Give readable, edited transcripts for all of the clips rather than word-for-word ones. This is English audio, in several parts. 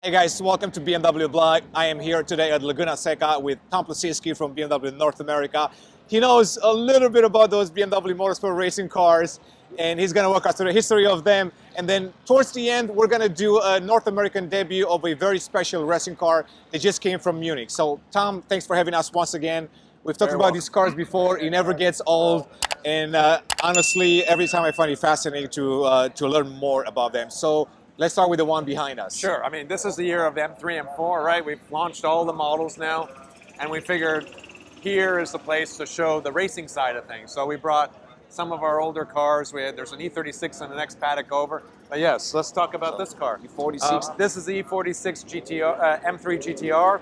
Hey guys, welcome to BMW Blog. I am here today at Laguna Seca with Tom Plasiski from BMW North America. He knows a little bit about those BMW Motorsport Racing Cars, and he's going to walk us through the history of them. And then towards the end, we're going to do a North American debut of a very special racing car that just came from Munich. So Tom, thanks for having us once again. We've talked about these cars before. It never gets old. And honestly, every time I find it fascinating to learn more about them. So let's start with the one behind us. Sure. I mean, this is the year of M3, M4, right? We've launched all the models now, and we figured here is the place to show the racing side of things. So we brought some of our older cars. There's an E36 in the next paddock over. But yes, let's talk about this car. E46. This is the E46 GTR, M3 GTR.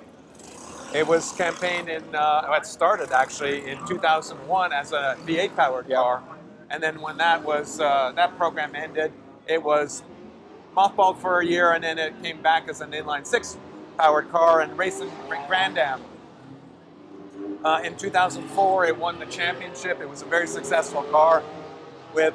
It was campaigned in, it started actually in 2001 as a V8 powered car. And then when that was, that program ended, it was mothballed for a year, and then it came back as an inline six powered car and racing Grand Am. In 2004, it won the championship. It was a very successful car with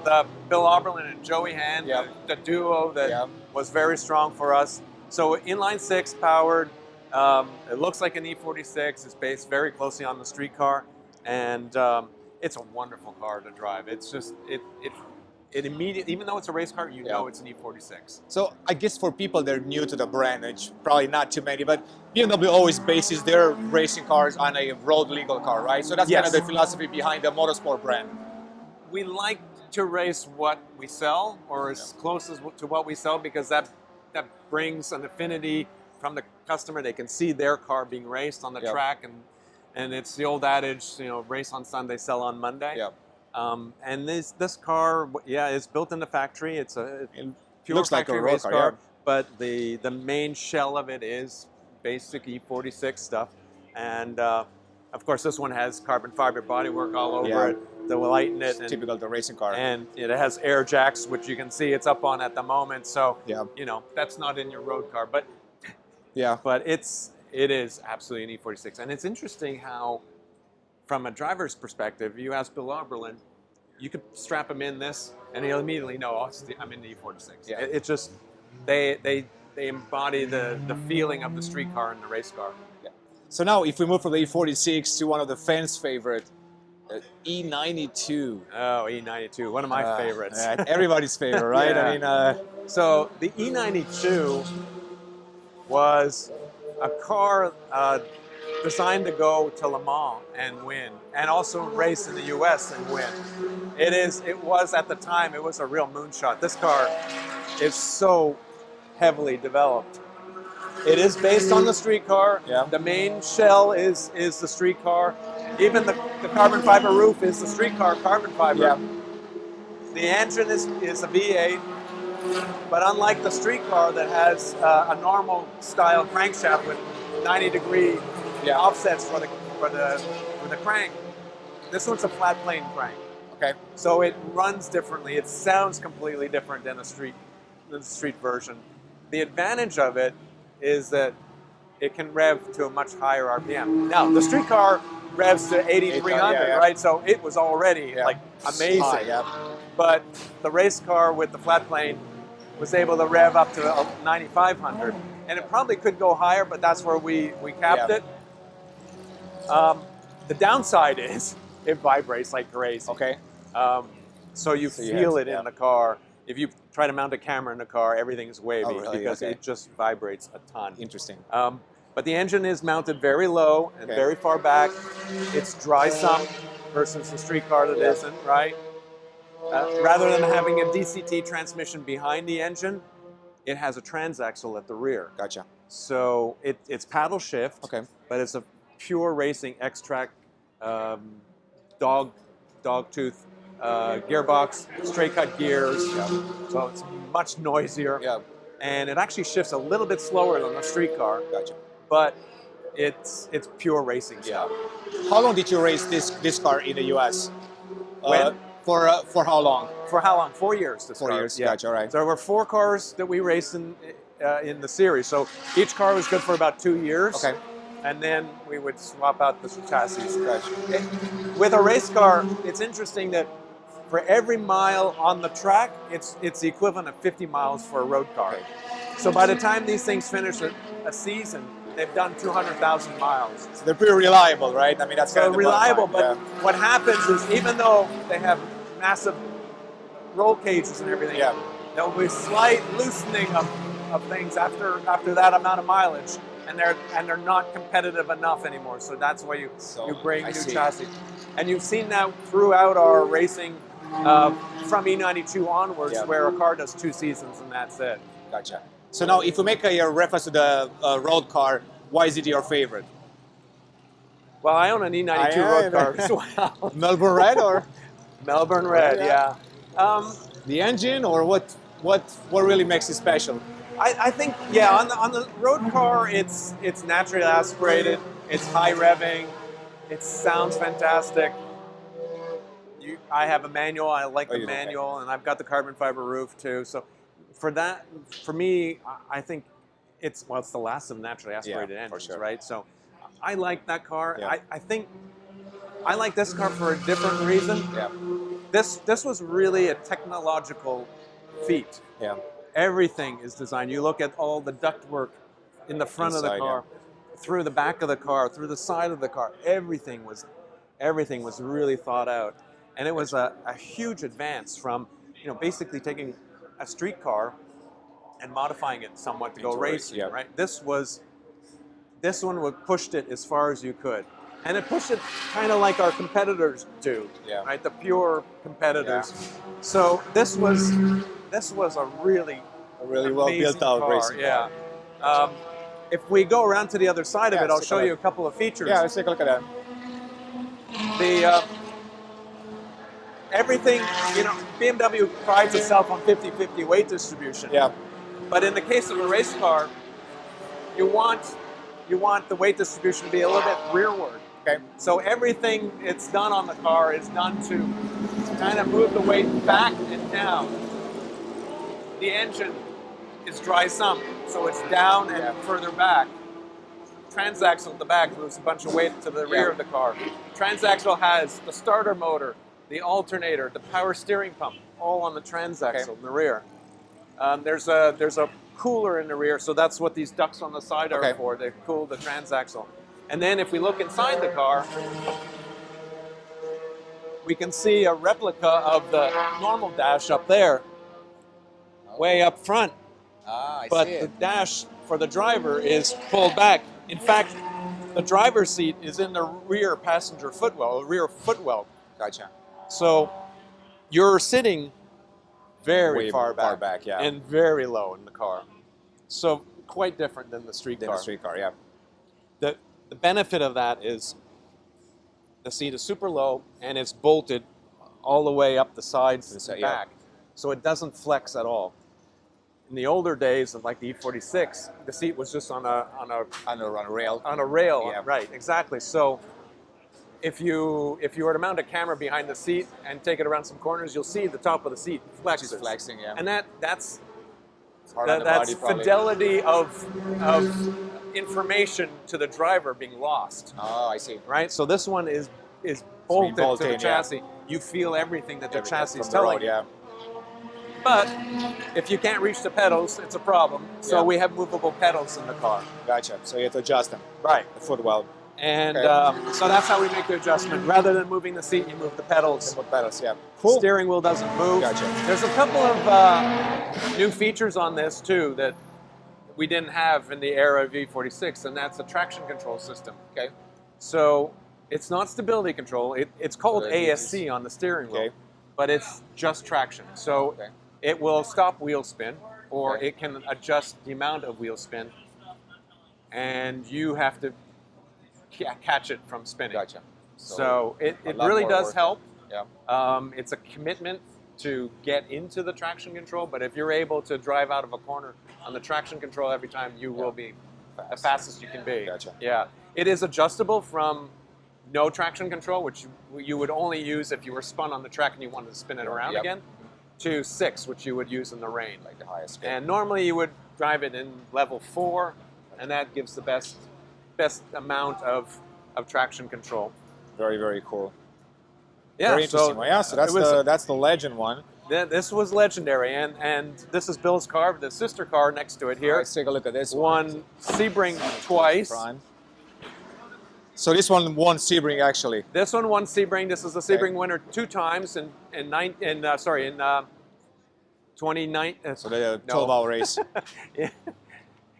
Bill Oberlin and Joey Hand, the duo that was very strong for us. So inline six powered. It looks like an E46. It's based very closely on the street car, and it's a wonderful car to drive. It's just it immediately, even though it's a race car, you know it's an E46. So I guess for people that are new to the brand, it's probably not too many, but BMW always bases their racing cars on a road legal car, right? So that's kind of the philosophy behind the motorsport brand. We like to race what we sell, or as close as to what we sell, because that brings an affinity from the customer. They can see their car being raced on the track, and it's the old adage, you know, race on Sunday, sell on Monday. And this car, is built in the factory. It's a pure factory race car, but the main shell of it is basic E46 stuff. And of course, this one has carbon fiber bodywork all over it to lighten it. It's typical of the racing car. And it has air jacks, which you can see it's up on at the moment. So you know that's not in your road car, but it is absolutely an E46. And it's interesting how, from a driver's perspective, you ask Bill Oberlin, you could strap him in this, and he'll immediately know, oh, I'm in the E46. It's just, they embody the feeling of the street car and the race car. So now, if we move from the E46 to one of the fans' favorite, E92. Oh, E92, one of my favorites. Everybody's favorite, right? I mean, so the E92 was a car designed to go to Le Mans and win, and also race in the US and win. It was at the time, it was a real moonshot. This car is so heavily developed. It is based on the street car. The main shell is the street car. Even the carbon fiber roof is the street car carbon fiber. The engine is a V8, but unlike the street car that has a normal style crankshaft with 90-degree offsets for the crank, this one's a flat plane crank. So it runs differently. It sounds completely different than the street version. The advantage of it is that it can rev to a much higher RPM. Now the street car revs to 8,300, right? So it was already like amazing. But the race car with the flat plane was able to rev up to 9,500, and it probably could go higher, but that's where we capped it. The downside is it vibrates like crazy. So you feel it in the car. If you try to mount a camera in the car, everything's wavy because it just vibrates a ton. Interesting. But the engine is mounted very low and very far back. It's dry sump versus the street car that isn't, right? Rather than having a DCT transmission behind the engine, it has a transaxle at the rear. So it's paddle shift, but it's a pure racing X-Track dog tooth gearbox, straight cut gears, so it's much noisier, and it actually shifts a little bit slower than the street car. But it's pure racing stuff. How long did you race this car in the US? For how long? For how long? 4 years. 4 years. All right. So there were 4 cars that we raced in the series. So each car was good for about 2 years. And then we would swap out the chassis. With a race car, it's interesting that for every mile on the track, it's the equivalent of 50 miles for a road car. So by the time these things finish a season, they've done 200,000 miles. So they're pretty reliable, right? I mean, that's kind So of the reliable, bottom but line. Yeah. what happens is even though they have massive roll cages and everything, Yeah. there'll be slight loosening of things after that amount of mileage, and they're not competitive enough anymore. So that's why you bring new chassis. And you've seen that throughout our racing from E92 onwards, where a car does 2 seasons and that's it. Gotcha. So now, if we make a reference to the road car, why is it your favorite? Well, I own an E92 road car as well. Melbourne Red or? Melbourne Red, yeah. The engine, or what really makes it special? I think, yeah, on the road car, it's naturally aspirated, it's high revving, it sounds fantastic. I have a manual, I like the manual, and I've got the carbon fiber roof too. So for me, I think it's the last of naturally aspirated engines, right? So I like that car. Yeah. I think I like this car for a different reason. Yeah. This was really a technological feat. Yeah. Everything is designed. You look at all the ductwork in the front of the car, through the back of the car, through the side of the car. Everything was really thought out, and it was a huge advance from basically taking a street car and modifying it somewhat to go racing. Right. This one pushed it as far as you could. And it pushed it kind of like our competitors do, right? The pure competitors. Yeah. So this was a really well built out racing car. Yeah. If we go around to the other side of it, I'll show you a couple of features. Yeah, let's take a look at that. The everything, BMW prides itself on 50-50 weight distribution. Yeah. But in the case of a race car, you want the weight distribution to be a little bit rearward. Okay. So everything it's done on the car is done to kind of move the weight back and down. The engine is dry sump, so it's down and further back. Transaxle at the back moves a bunch of weight to the rear of the car. Transaxle has the starter motor, the alternator, the power steering pump, all on the transaxle in the rear. There's a cooler in the rear, so that's what these ducts on the side are for. They cool the transaxle. And then if we look inside the car, we can see a replica of the normal dash up there, way up front. But the dash for the driver is pulled back. In fact, the driver's seat is in the rear passenger footwell, rear footwell. Gotcha. So you're sitting very far back, and very low in the car. So quite different than the street car. The benefit of that is the seat is super low and it's bolted all the way up the sides and back. So it doesn't flex at all. In the older days of like the E46, the seat was just on a rail. On a rail, right, exactly. So if you were to mount a camera behind the seat and take it around some corners, you'll see the top of the seat flexes. Just flexing, and that's fidelity of information to the driver being lost. Oh, I see. Right? So this one is bolted to the chassis. You feel everything that the chassis is telling you. But if you can't reach the pedals, it's a problem. So we have movable pedals in the car. Gotcha. So you have to adjust them. Right. The footwell. And so that's how we make the adjustment. Rather than moving the seat, you move the pedals. Cool. Steering wheel doesn't move. Gotcha. There's a couple of new features on this too that we didn't have in the era of E46, and that's a traction control system. Okay. So it's not stability control. It's called ASC on the steering wheel, but it's just traction. So it will stop wheel spin, or it can adjust the amount of wheel spin, and you have to catch it from spinning. Gotcha. So it really does help. Yeah. It's a commitment to get into the traction control, but if you're able to drive out of a corner on the traction control every time, you will be the fastest you can be. Gotcha. Yeah. It is adjustable from no traction control, which you would only use if you were spun on the track and you wanted to spin it around again, to 6, which you would use in the rain. Like the highest speed. And normally you would drive it in level 4, and that gives the best amount of traction control. Very, very cool. Yeah, very interesting. So that's the Legend one. This was legendary, and this is Bill's car, the sister car next to it here. Let's take a look at this one. Won Sebring twice. Prime. So this one won Sebring actually. This one won Sebring. This is the Sebring winner 2 times in 29. So the 12-hour race. Yeah.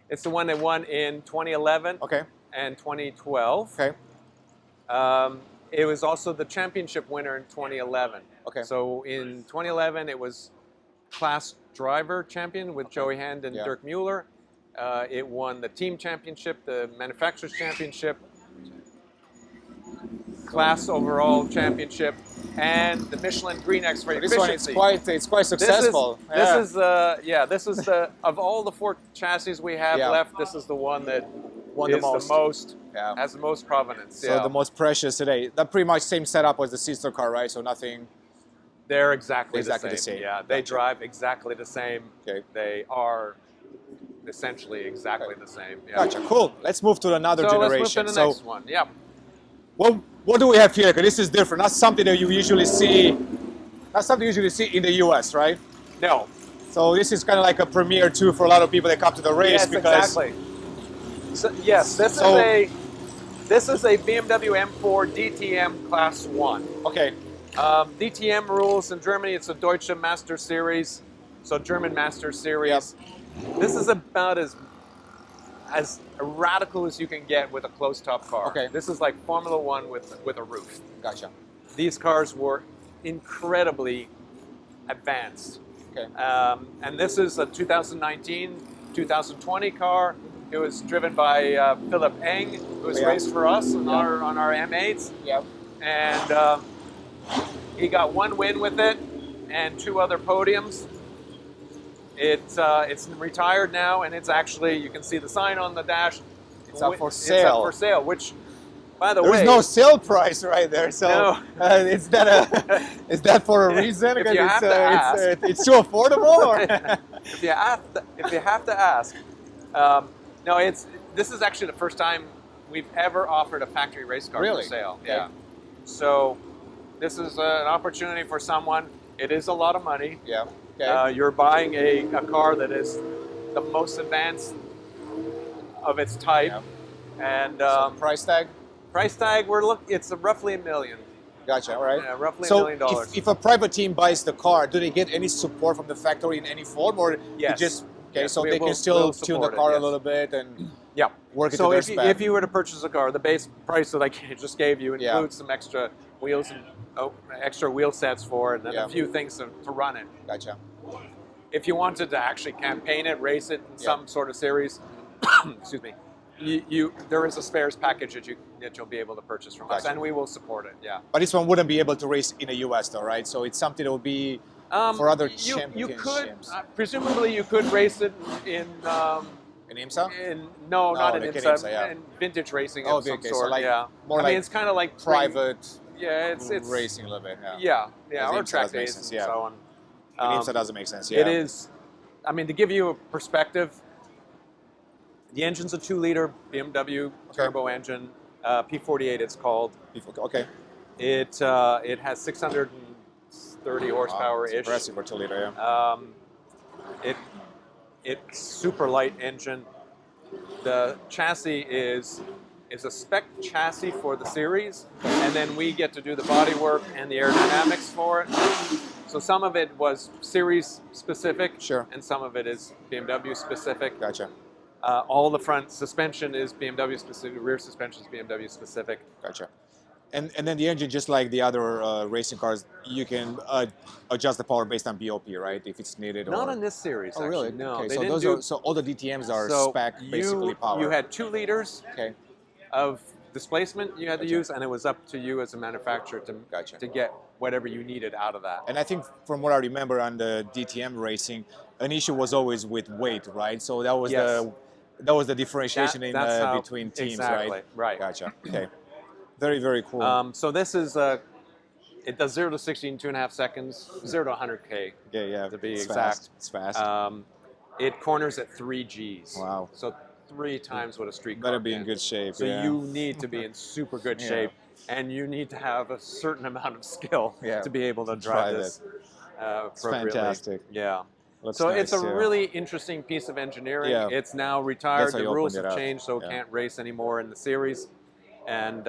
It's the one that won in 2011 Okay. and 2012. Okay. It was also the championship winner in 2011. Okay. So in 2011, it was class driver champion with Joey Hand and Dirk Mueller. It won the team championship, the manufacturers championship, class overall championship, and the Michelin Green X for This efficiency. one it's quite successful. This is the of all the 4 chassis we have left, this is the one that Won is the most. has the most provenance. So the most precious today. That pretty much same setup as the sister car, right? So nothing. They're exactly the the same. Yeah, they Gotcha. drive exactly the same. Okay. They are essentially exactly the same. Yeah. Gotcha. Cool. Let's move to another So generation. let's move to the next one. Yeah. What do we have here? Because this is different. Not something that you usually see. Not something you usually see in the U.S., right? No. So this is kind of like a premiere too for a lot of people that come to the race. Yes, because exactly. So, yes, this is a BMW M4 DTM Class 1. Okay. DTM rules in Germany. It's a Deutsche Master Series, so German Master Series. This is about as radical as you can get with a closed-top car. Okay. This is like Formula One with a roof. Gotcha. These cars were incredibly advanced. Okay. And this is a 2019-2020 car. It was driven by Philip Eng, who was raced for us on our M8s. Yeah. And he got 1 win with it and 2 other podiums. It's retired now, and it's actually, you can see the sign on the dash. It's up for sale. It's up for sale, which, by the way, there's no sale price right there. So No. is that for a reason? If Because you have to ask. it's too affordable, or? if you have to ask, no, this is actually the first time we've ever offered a factory race car Really? for sale. Okay. Yeah. So this is an opportunity for someone. It is a lot of money. Yeah. Okay. You're buying a car that is the most advanced of its type, and So price tag. price tag it's roughly $1 million. Gotcha. All right. Yeah, roughly So $1 million. if a private team buys the car, do they get any support from the factory in any form, or Yes. you just Yes, so we they will- can still we'll tune the support it, car a yes. little bit and Yeah. work it So to their if spec? you were to purchase a car, the base price that I just gave you includes some extra wheels and extra wheel sets for it, and a few things to run it. Gotcha. If you wanted to actually campaign it, race it in some sort of series, excuse me, there is a spares package that you'll be able to purchase from us, Gotcha. and we will support it. Yeah. But this one wouldn't be able to race in the U.S. though, right? So it's something that will be for other You championships. could presumably you could race it in in IMSA? no, not in in IMSA, IMSA, yeah. in vintage racing Oh, of some okay, so sort. like more I like mean, it's kind of like private Yeah, it's racing a little bit. yeah, Because or IMSA track does make days sense, and so on. In IMSA doesn't make sense. Yeah. It is. I mean, to give you a perspective, the engine's a 2-liter BMW turbo engine, P48. It's called. Okay. It has 630 horsepower ish. Impressive for 2-liter. Yeah. It's super light engine. The chassis is a spec chassis for the series, and then we get to do the body work and the aerodynamics for it. So some of it was series specific, Sure. and some of it is BMW specific. Gotcha. All the front suspension is BMW specific, rear suspension is BMW specific. Gotcha. And then the engine, just like the other racing cars, you can adjust the power based on BOP, right? If it's needed. Not or... in this series. Oh, actually. really? No, Okay. they So didn't so all the DTMs are so spec basically power. You had 2 liters Okay. of displacement you had to Gotcha. use, and it was up to you as a manufacturer to get whatever you needed out of that. And I think from what I remember on the DTM racing, an issue was always with weight, right? So that was the differentiation between teams, exactly, right? Right. Gotcha. Okay. Very, very cool. So this is it does 0 to 60 in 2.5 seconds, 0 to 100K. yeah. To be It's exact. Fast. It's fast. It corners at 3 Gs. Wow. So 3 times what a street car Better be in can. good shape. So you need to be in super good shape, and you need to have a certain amount of skill to be able to drive this. appropriately. fantastic. Yeah. Looks So nice, it's a yeah. really interesting piece of engineering. Yeah. It's now retired. That's how The you rules opened it have up. changed, so it Yeah. can't race anymore in the series. And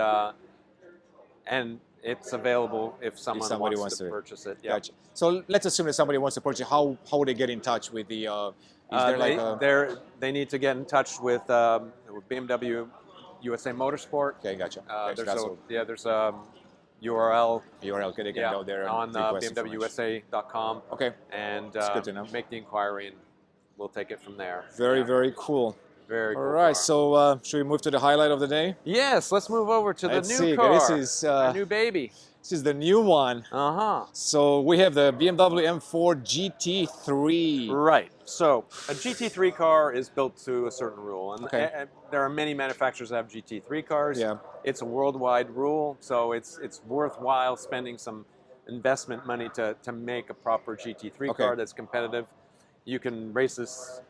it's available if someone somebody wants to it. purchase it. Yeah. Gotcha. So let's assume that somebody wants to purchase. How would they get in touch with the? Is there like a? They need to get in touch with BMW USA Motorsport. Okay, gotcha. Okay, There's a URL. URL. Okay, they can go there and on request BMWUSA.com. Okay, and it's good to know. make the inquiry, and we'll take it from there. Very cool. Very cool. All right, car. so should we move to the highlight of the day? Yes, let's move over to Let's the new see. car. This is a new baby. This is the new one. So we have the BMW M4 Gt3. Right. So a GT3 car is built to a certain rule, and there are many manufacturers that have GT3 cars. Yeah. It's a worldwide rule, so it's worthwhile spending some investment money to make a proper GT3 car that's competitive. You can race this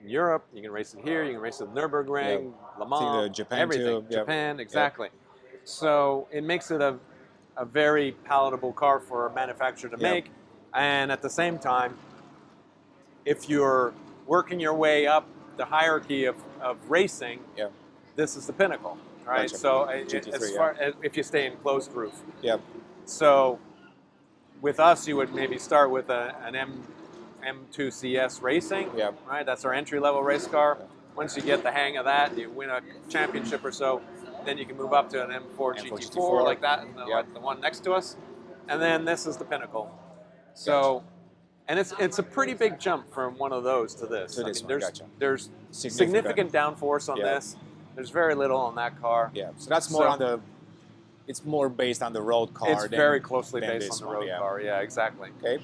in Europe, you can race it here, you can race it in Nürburgring, Le Mans, Japan everything. too. Japan, exactly. So it makes it a very palatable car for a manufacturer to make, and at the same time, if you're working your way up the hierarchy of racing, this is the pinnacle, right? Gotcha. So GT3, as far as if you stay in closed roof. Yeah. So with us, you would maybe start with an M2 CS Racing, right? That's our entry-level race car. Once you get the hang of that, you win a championship or so, then you can move up to an M4 GT4 like that, and the one next to us. And then this is the pinnacle. So, and it's a pretty big jump from one of those to this. There's significant downforce on this. There's very little on that car. Yeah, so that's more on the, it's more based on the road car. It's very closely based on the road car, yeah, exactly. Okay.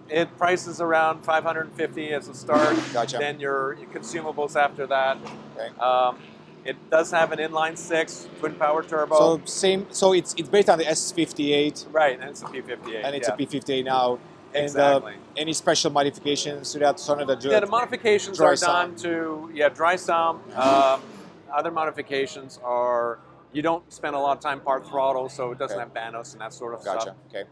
It prices around $550 as a start. Gotcha. Then your consumables after that. Okay. It does have an inline-6 twin-power turbo. So it's based on the S58. Right, and it's a P58. And it's a P58 now. And exactly. Any special modifications to that? The modifications are done to dry sound. Other modifications are you don't spend a lot of time part throttle, so it doesn't have Banos and that sort of stuff. Okay.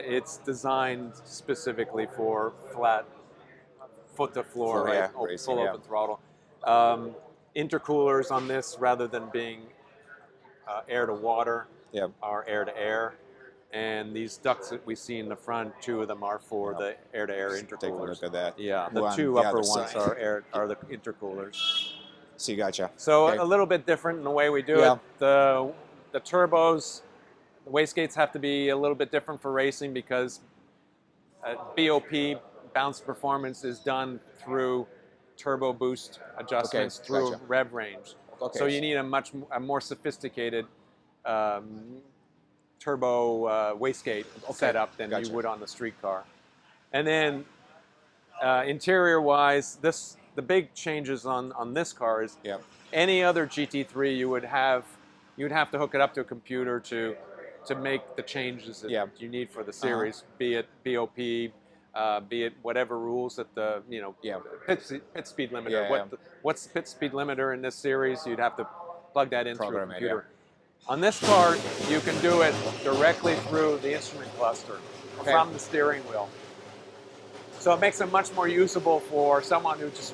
It's designed specifically for flat foot to floor, right? Full open throttle. Intercoolers on this, rather than being air to water, are air to air. And these ducts that we see in the front, 2 of them are for the air-to-air intercoolers. Take a look at that. Yeah, the 2 upper ones are the intercoolers. See, gotcha. So a little bit different in the way we do it. The turbos, the wastegates have to be a little bit different for racing because BOP, bounce performance, is done through turbo boost adjustments through rev range. So you need a more sophisticated turbo wastegate setup than you would on the street car. And then interior-wise, the big changes on this car is any other GT3 you'd have to hook it up to a computer to make the changes that you need for the series, be it BOP, be it whatever rules that the pit speed limiter. What's the pit speed limiter in this series? You'd have to plug that in through a computer. On this car, you can do it directly through the instrument cluster from the steering wheel. So it makes it much more usable for someone who just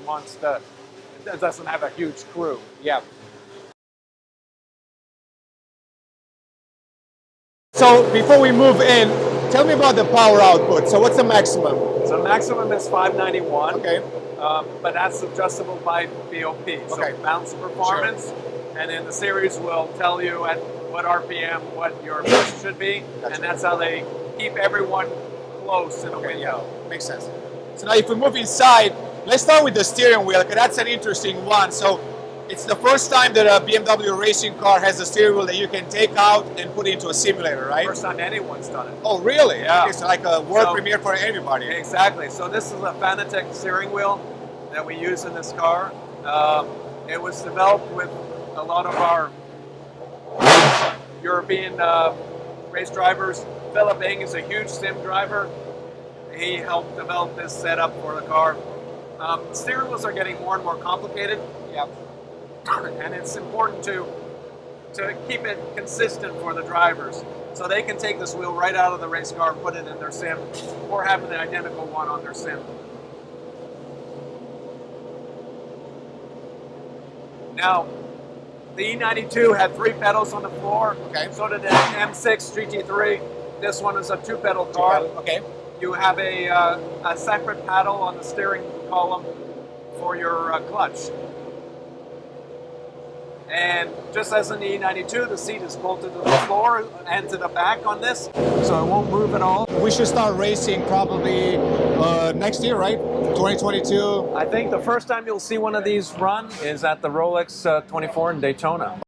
doesn't have a huge crew. Yeah. So before we move in, tell me about the power output. So what's the maximum? So maximum is 591. Okay. But that's adjustable by BOP. So bounce performance, and then the series will tell you at what RPM what your push should be, and that's how they keep everyone close in a window. Makes sense. So now if we move inside, let's start with the steering wheel, because that's an interesting one. So it's the first time that a BMW racing car has a steering wheel that you can take out and put into a simulator, right? First time anyone's done it. Oh, really? Yeah. It's like a world premiere for anybody. Exactly. So this is a Fanatec steering wheel that we use in this car. It was developed with a lot of our European race drivers. Philip Ing is a huge sim driver. He helped develop this setup for the car. Steering wheels are getting more and more complicated. And it's important to to keep it consistent for the drivers. So they can take this wheel right out of the race car, put it in their sim, or have an identical one on their sim. Now, the E92 had 3 pedals on the floor. Okay. So did the M6 GT3. This one is a 2-pedal car. Okay. You have a separate paddle on the steering column for your clutch. And just as in the E92, the seat is bolted to the floor and to the back on this, so it won't move at all. We should start racing probably next year, right? 2022. I think the first time you'll see one of these run is at the Rolex 24 in Daytona.